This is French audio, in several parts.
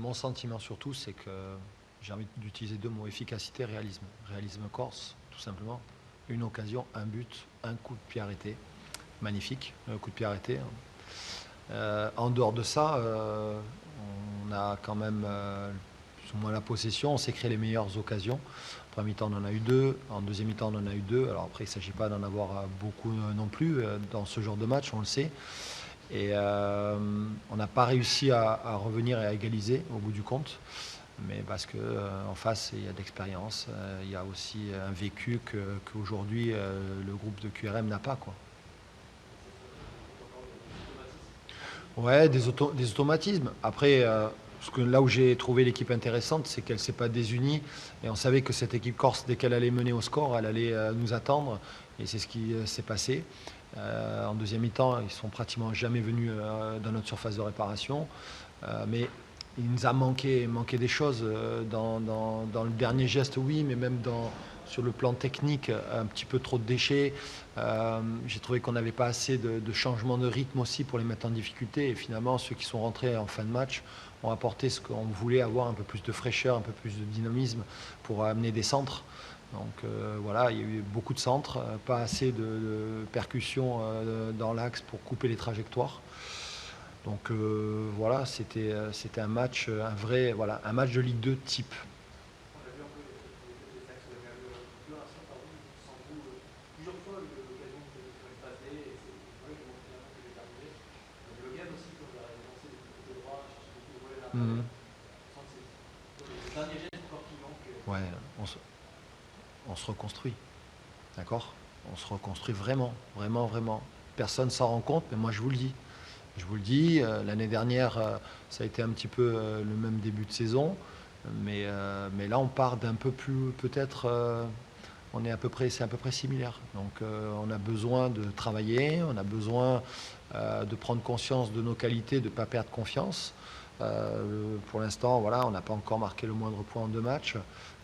Mon sentiment surtout, c'est que j'ai envie d'utiliser deux mots, efficacité, réalisme. Réalisme corse, tout simplement. Une occasion, un but, un coup de pied arrêté. Magnifique, le coup de pied arrêté, hein. En dehors de ça, on a quand même plus ou moins la possession. On s'est créé les meilleures occasions. En première mi-temps, on en a eu deux. En deuxième mi-temps, on en a eu deux. Alors après, il ne s'agit pas d'en avoir beaucoup non plus dans ce genre de match, on le sait. Et on n'a pas réussi à revenir et à égaliser au bout du compte. Mais parce qu'en face, il y a de l'expérience, il y a aussi un vécu qu'aujourd'hui le groupe de QRM n'a pas, quoi. Ouais, des automatismes. Après, là où j'ai trouvé l'équipe intéressante, c'est qu'elle ne s'est pas désunie. Et on savait que cette équipe corse, dès qu'elle allait mener au score, elle allait nous attendre. Et c'est ce qui s'est passé. En deuxième mi-temps, ils sont pratiquement jamais venus dans notre surface de réparation. Mais il nous a manqué des choses dans le dernier geste, oui, mais même sur le plan technique, un petit peu trop de déchets. J'ai trouvé qu'on n'avait pas assez de changement de rythme aussi pour les mettre en difficulté. Et finalement, ceux qui sont rentrés en fin de match ont apporté ce qu'on voulait, avoir un peu plus de fraîcheur, un peu plus de dynamisme pour amener des centres. Donc voilà, il y a eu beaucoup de centres, pas assez de percussions dans l'axe pour couper les trajectoires. Donc voilà, c'était un match, un match de Ligue 2 type. On a vu un peu les axes de l'amélioration, pardon, sans vous, plusieurs fois l'occasion de faire une passe D et c'est finalement que j'ai terminé. Le Logan aussi, quand il a lancé des côté droit, cherche beaucoup de relais à l'intérieur. Mhm. On sent que c'est le dernier geste encore qui manque. Ouais, on se reconstruit, d'accord? On se reconstruit vraiment, vraiment, vraiment. Personne ne s'en rend compte, mais moi je vous le dis. Je vous le dis, l'année dernière, ça a été un petit peu le même début de saison, mais là on part d'un peu plus, peut-être, c'est à peu près similaire. Donc on a besoin de travailler, on a besoin de prendre conscience de nos qualités, de ne pas perdre confiance. Pour l'instant, voilà, on n'a pas encore marqué le moindre point en deux matchs.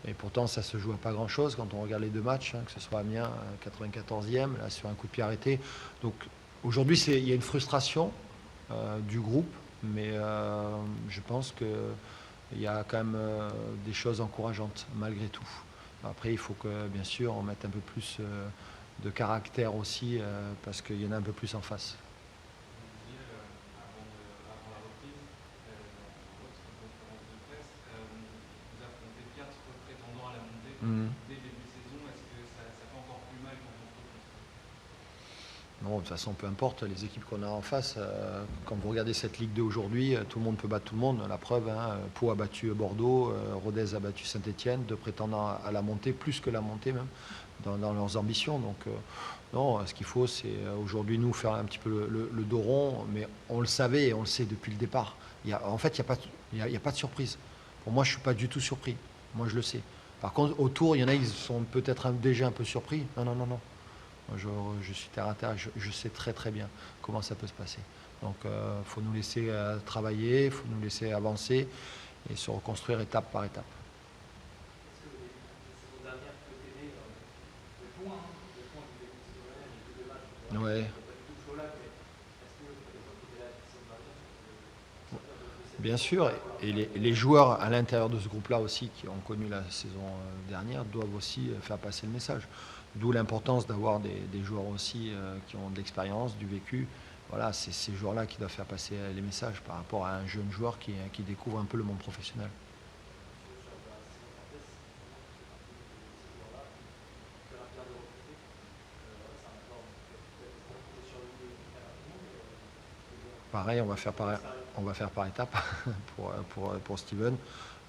Et pourtant, ça se joue à pas grand-chose quand on regarde les deux matchs, hein, que ce soit Amiens, 94e, là, sur un coup de pied arrêté. Donc aujourd'hui, il y a une frustration du groupe, mais je pense qu'il y a quand même des choses encourageantes, malgré tout. Après, il faut que, bien sûr, on mette un peu plus de caractère aussi, parce qu'il y en a un peu plus en face. Vous disiez avant la reprise, dans votre conférence de presse, vous affrontez 4 prétendants à la montée Mhm. dès le début de saison. Est-ce que ça fait encore plus mal quand on se reconstruit? Non, de toute façon, peu importe les équipes qu'on a en face. Quand vous regardez cette Ligue 2 aujourd'hui, tout le monde peut battre tout le monde. La preuve, hein, Pau a battu Bordeaux, Rodez a battu Saint-Etienne, deux prétendants à la montée, plus que la montée même, dans leurs ambitions. Donc non, ce qu'il faut, c'est aujourd'hui nous faire un petit peu le dos rond, mais on le savait et on le sait depuis le départ. En fait, il y a pas de surprise. Pour moi, je ne suis pas du tout surpris. Moi, je le sais. Par contre, autour, il y en a, ils sont peut-être déjà un peu surpris. Non, non, non, non. Moi, je suis terre à terre, je sais très très bien comment ça peut se passer. Donc il faut nous laisser travailler, il faut nous laisser avancer et se reconstruire étape par étape. Est-ce que la saison dernière peut aider le point, hein, le point que vous avez considéré, il y a que deux matchs, donc voilà, il Ouais, n'y a pas du tout de flow là, mais est-ce que les points qui étaient là la saison dernière, ça peut sortir de cette bien saison sûr. voilà, Et faire des les joueurs à l'intérieur de ce groupe-là aussi, qui ont connu la saison dernière, doivent aussi faire passer le message. D'où l'importance d'avoir des joueurs aussi qui ont de l'expérience, du vécu. Voilà, c'est ces joueurs-là qui doivent faire passer les messages par rapport à un jeune joueur qui découvre un peu le monde professionnel. sur la saison française, justement, tu fais partie de ces joueurs-là, tu as bien de recruter. Voilà, c'est un accord, donc peut-être compter sur lui très rapidement, mais Pareil, c'est de l'extérieur. on va faire par étapes pour Steven.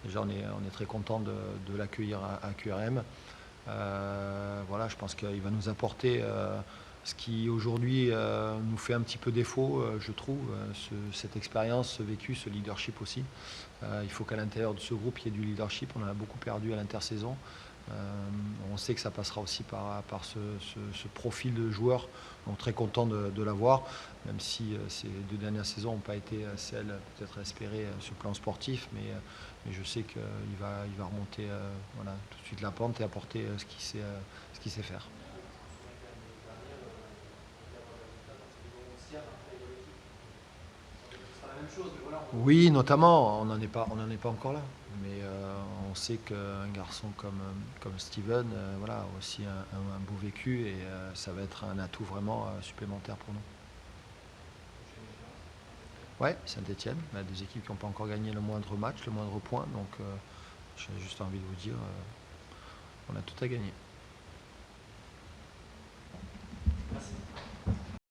Déjà, on est très content de l'accueillir à QRM. Voilà, je pense qu'il va nous apporter ce qui aujourd'hui nous fait un petit peu défaut, je trouve, cette expérience, ce vécu, ce leadership aussi. Il faut qu'à l'intérieur de ce groupe, il y ait du leadership. On en a beaucoup perdu à l'intersaison. On sait que ça passera aussi par ce profil de joueur. Donc très content de l'avoir, même si ces deux dernières saisons n'ont pas été celles peut-être espérées sur le plan sportif, mais je sais qu'il il va remonter voilà, tout de suite la pente et apporter ce qu'il sait faire. Je me souviens que l'année dernière, il y avait un résultat dans ces moments où Siam a fait l'équipe. Ça va être la même chose, mais voilà. Oui, notamment, on n'en est pas encore là. Mais on sait qu'un garçon comme Steven, voilà, a aussi un beau vécu et ça va être un atout vraiment supplémentaire pour nous. Ouais, Saint-Étienne, des équipes qui n'ont pas encore gagné le moindre match, le moindre point. Donc, j'ai juste envie de vous dire, on a tout à gagner. Merci.